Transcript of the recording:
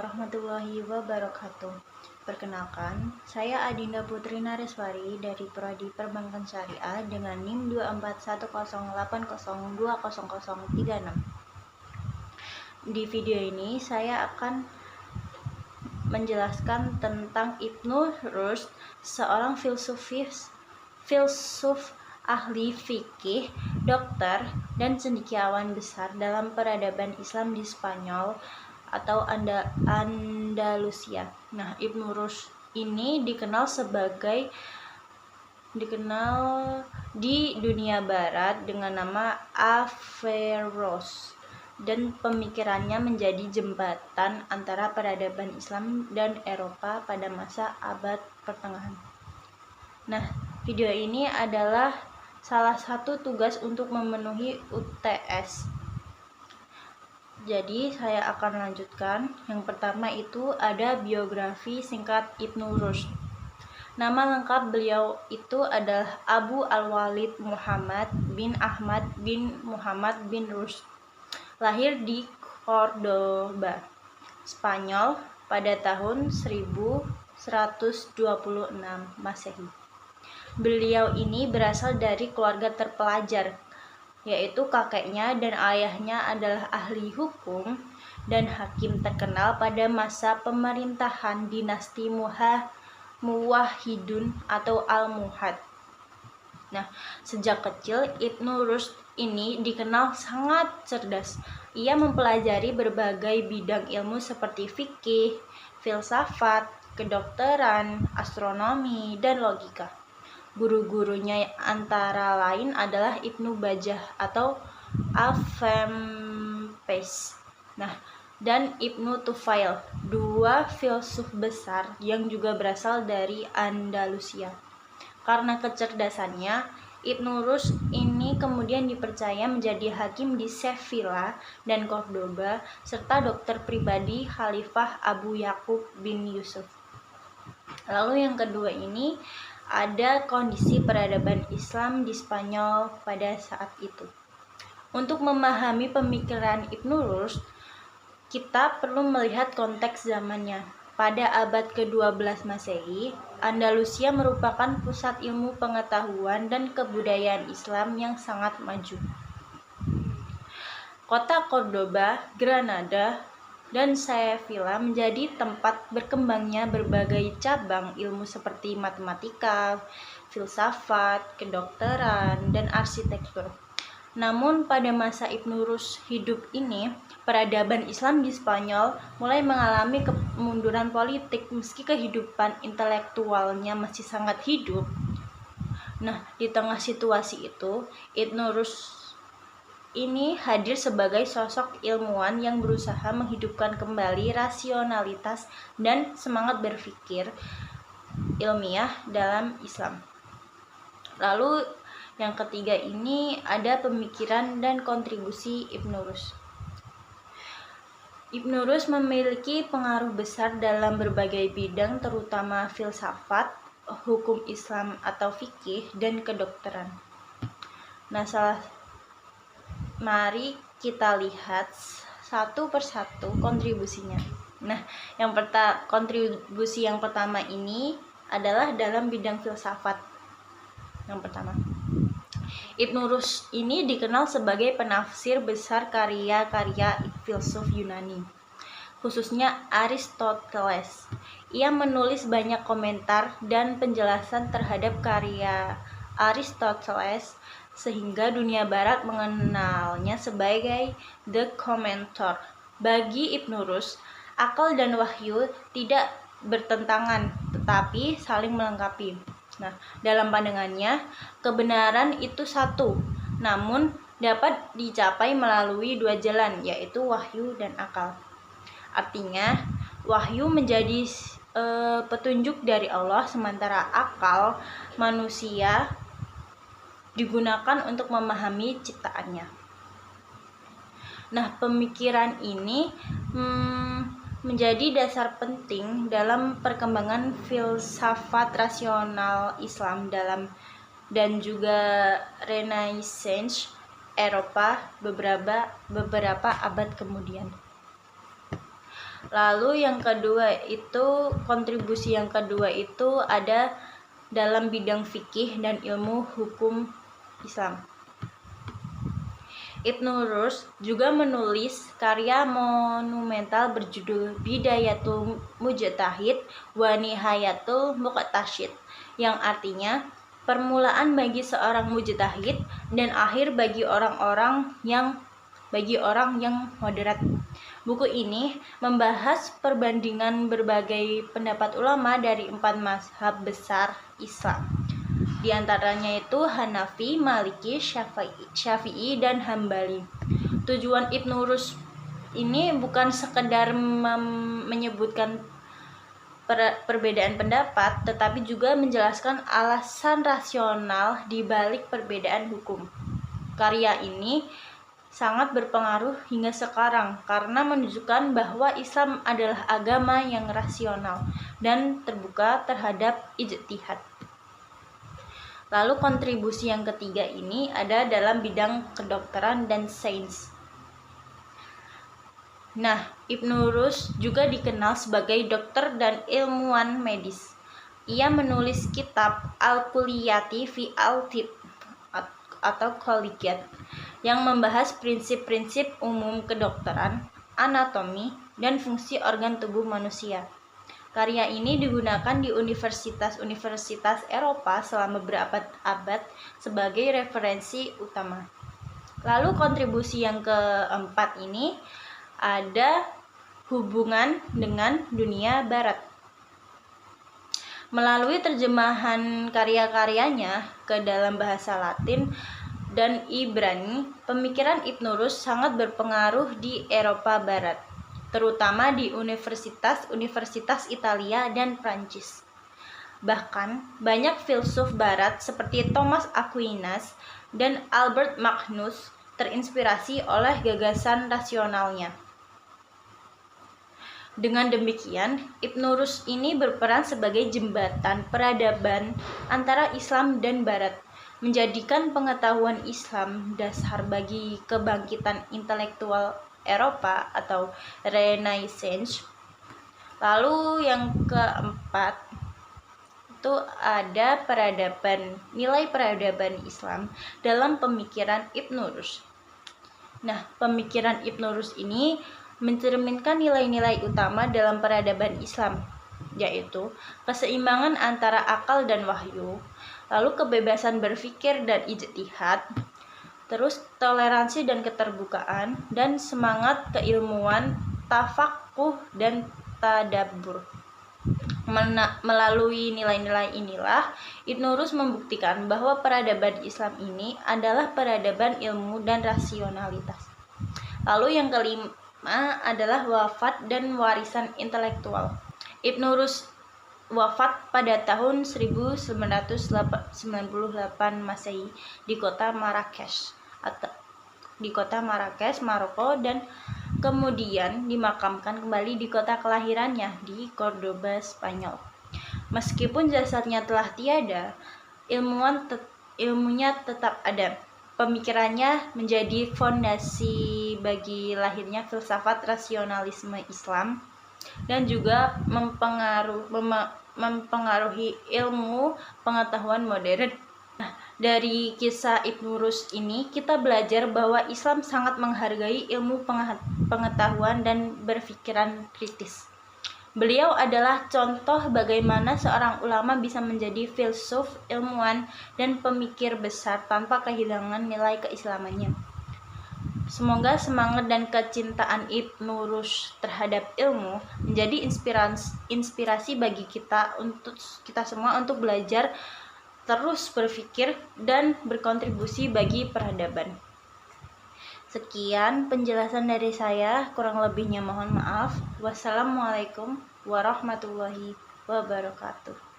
warahmatullahi wabarakatuh. Perkenalkan, saya Adinda Putri Nareswari dari Prodi Perbankan Syariah dengan NIM 24108020036. Di video ini saya akan menjelaskan tentang Ibnu Rushd, seorang filsuf ahli fikih, dokter, dan cendekiawan besar dalam peradaban Islam di Spanyol atau Andalusia. Nah, Ibnu Rushd ini dikenal di dunia barat dengan nama Averroes, dan pemikirannya menjadi jembatan antara peradaban Islam dan Eropa pada masa abad pertengahan. Nah, video ini adalah salah satu tugas untuk memenuhi UTS. Jadi saya akan lanjutkan. Yang pertama itu ada biografi singkat Ibnu Rushd. Nama lengkap beliau itu adalah Abu Al-Walid Muhammad bin Ahmad bin Muhammad bin Rushd. Lahir di Cordoba, Spanyol pada tahun 1126 Masehi. Beliau ini berasal dari keluarga terpelajar, yaitu kakeknya dan ayahnya adalah ahli hukum dan hakim terkenal pada masa pemerintahan dinasti Muwahhidun atau Almohad. Nah, sejak kecil Ibnu Rushd ini dikenal sangat cerdas. Ia mempelajari berbagai bidang ilmu seperti fikih, filsafat, kedokteran, astronomi, dan logika. Guru-gurunya antara lain adalah Ibnu Bajjah atau Al-Fempes, dan Ibnu Tufail, dua filsuf besar yang juga berasal dari Andalusia. Karena kecerdasannya, Ibnu Rushd ini kemudian dipercaya menjadi hakim di Sevilla dan Cordoba, serta dokter pribadi Khalifah Abu Yaqub bin Yusuf. Lalu yang kedua ini ada kondisi peradaban Islam di Spanyol pada saat itu. Untuk memahami pemikiran Ibnu Rushd, kita perlu melihat konteks zamannya. Pada abad ke-12 Masehi, Andalusia merupakan pusat ilmu pengetahuan dan kebudayaan Islam yang sangat maju. Kota Cordoba, Granada, dan Sevilla menjadi tempat berkembangnya berbagai cabang ilmu seperti matematika, filsafat, kedokteran, dan arsitektur. Namun pada masa Ibnu Rushd hidup ini, peradaban Islam di Spanyol mulai mengalami kemunduran politik meski kehidupan intelektualnya masih sangat hidup. Nah, di tengah situasi itu, Ibnu Rushd ini hadir sebagai sosok ilmuwan yang berusaha menghidupkan kembali rasionalitas dan semangat berpikir ilmiah dalam Islam. Lalu yang ketiga ini ada pemikiran dan kontribusi Ibnu Rushd. Ibnu Rushd memiliki pengaruh besar dalam berbagai bidang, terutama filsafat, hukum Islam atau fikih, dan kedokteran. Nah, mari kita lihat satu persatu kontribusinya. Nah, kontribusi yang pertama ini adalah dalam bidang filsafat. Yang pertama, Ibnu Rushd ini dikenal sebagai penafsir besar karya-karya filsuf Yunani, khususnya Aristoteles. Ia menulis banyak komentar dan penjelasan terhadap karya Aristoteles, sehingga dunia barat mengenalnya sebagai The Commentator. Bagi Ibnu Rushd, akal dan wahyu tidak bertentangan, tetapi saling melengkapi. Nah, dalam pandangannya, kebenaran itu satu, namun dapat dicapai melalui dua jalan, yaitu wahyu dan akal. Artinya, wahyu menjadi petunjuk dari Allah, sementara akal manusia digunakan untuk memahami ciptaannya. Nah, pemikiran ini menjadi dasar penting dalam perkembangan filsafat rasional Islam dan juga Renaissance Eropa beberapa abad kemudian. Lalu yang kedua itu, kontribusi yang kedua itu ada dalam bidang fikih dan ilmu hukum Islam. Ibnu Rushd juga menulis karya monumental berjudul Bidayatul Mujtahid wa Nihayatul Muqtasid, yang artinya permulaan bagi seorang mujtahid dan akhir bagi orang yang moderat. Buku ini membahas perbandingan berbagai pendapat ulama dari 4 mazhab besar Islam. Di antaranya itu Hanafi, Maliki, Syafi'i, dan Hambali. Tujuan Ibnu Rushd ini bukan sekedar menyebutkan perbedaan pendapat, tetapi juga menjelaskan alasan rasional di balik perbedaan hukum. Karya ini sangat berpengaruh hingga sekarang karena menunjukkan bahwa Islam adalah agama yang rasional dan terbuka terhadap ijtihad. Lalu kontribusi yang ketiga ini ada dalam bidang kedokteran dan sains. Nah, Ibnu Rushd juga dikenal sebagai dokter dan ilmuwan medis. Ia menulis kitab Al-Kulliyati fi Al-Tibb atau Kolligiat yang membahas prinsip-prinsip umum kedokteran, anatomi, dan fungsi organ tubuh manusia. Karya ini digunakan di universitas-universitas Eropa selama beberapa abad sebagai referensi utama. Lalu kontribusi yang keempat ini ada hubungan dengan dunia barat. Melalui terjemahan karya-karyanya ke dalam bahasa Latin dan Ibrani, pemikiran Ibnu Rushd sangat berpengaruh di Eropa Barat, terutama di universitas-universitas Italia dan Prancis. Bahkan, banyak filsuf barat seperti Thomas Aquinas dan Albert Magnus terinspirasi oleh gagasan rasionalnya. Dengan demikian, Ibnu Rushd ini berperan sebagai jembatan peradaban antara Islam dan Barat, menjadikan pengetahuan Islam dasar bagi kebangkitan intelektual Eropa atau Renaissance. Lalu yang keempat itu ada nilai peradaban Islam dalam pemikiran Ibnu Rushd. Nah, pemikiran Ibnu Rushd ini mencerminkan nilai-nilai utama dalam peradaban Islam, yaitu keseimbangan antara akal dan wahyu, lalu kebebasan berpikir dan ijtihad, terus toleransi dan keterbukaan, dan semangat keilmuan, tafakuh dan tadabbur. Melalui nilai-nilai inilah, Ibnu Rushd membuktikan bahwa peradaban Islam ini adalah peradaban ilmu dan rasionalitas. Lalu yang kelima adalah wafat dan warisan intelektual. Ibnu Rushd wafat pada tahun 1998 Masehi di kota Marrakesh, Maroko, dan kemudian dimakamkan kembali di kota kelahirannya di Cordoba, Spanyol. Meskipun jasadnya telah tiada, ilmunya tetap ada. Pemikirannya menjadi fondasi bagi lahirnya filsafat rasionalisme Islam dan juga mempengaruhi ilmu pengetahuan modern. Nah, dari kisah Ibnu Rushd ini kita belajar bahwa Islam sangat menghargai ilmu pengetahuan dan berpikiran kritis. Beliau adalah contoh bagaimana seorang ulama bisa menjadi filsuf, ilmuwan, dan pemikir besar tanpa kehilangan nilai keislamannya. Semoga semangat dan kecintaan Ibnu Rushd terhadap ilmu menjadi inspirasi bagi kita semua untuk belajar, terus berpikir, dan berkontribusi bagi peradaban. Sekian penjelasan dari saya, kurang lebihnya mohon maaf. Wassalamualaikum warahmatullahi wabarakatuh.